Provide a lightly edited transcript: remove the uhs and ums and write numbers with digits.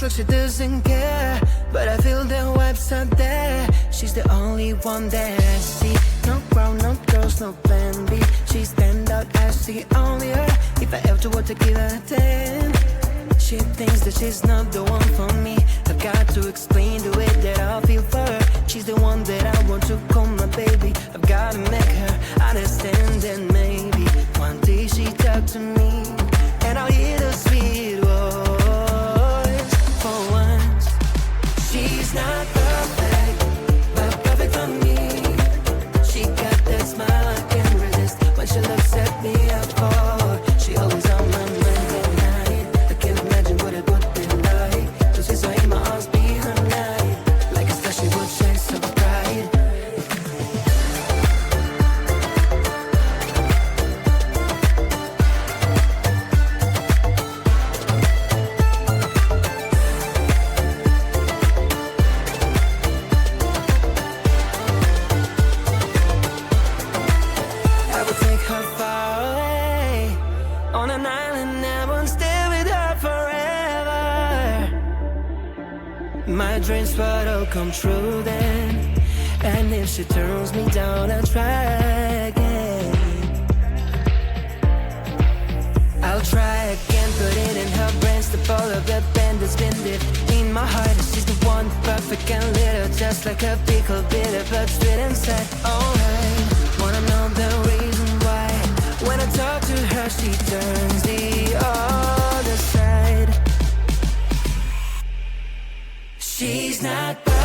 like she doesn't care, but I feel the vibes are there. She's the only one that I see. No ground, no girls, no plan B. She stand out as the only her. If I ever were to give her a 10, she thinks that she's not the one for me. I've got to explain the way that I feel for her. She's the one that I want to call my baby. I've got to make her understand that maybe one day she talk to me and I'll hear the sweet voice. For once, she's not perfect, but perfect for me. She got that smile I can't resist when she looks at me. I fall. She always on my mind at night. I can't imagine what it would be like to see her in my arms behind night. Like a star, she would shine so bright. I would take her far away on an island. I won't stay with her forever. My dreams would all come true then. And if she turns me down, I'll try again. I'll try again, put it in her brains. The ball of the band that's been lit in my heart. She's the one, perfect and little, just like a pickle, bitter but sweet inside. Alright, wanna know the reason why? When I talk to her, she turns the other side. She's not perfect.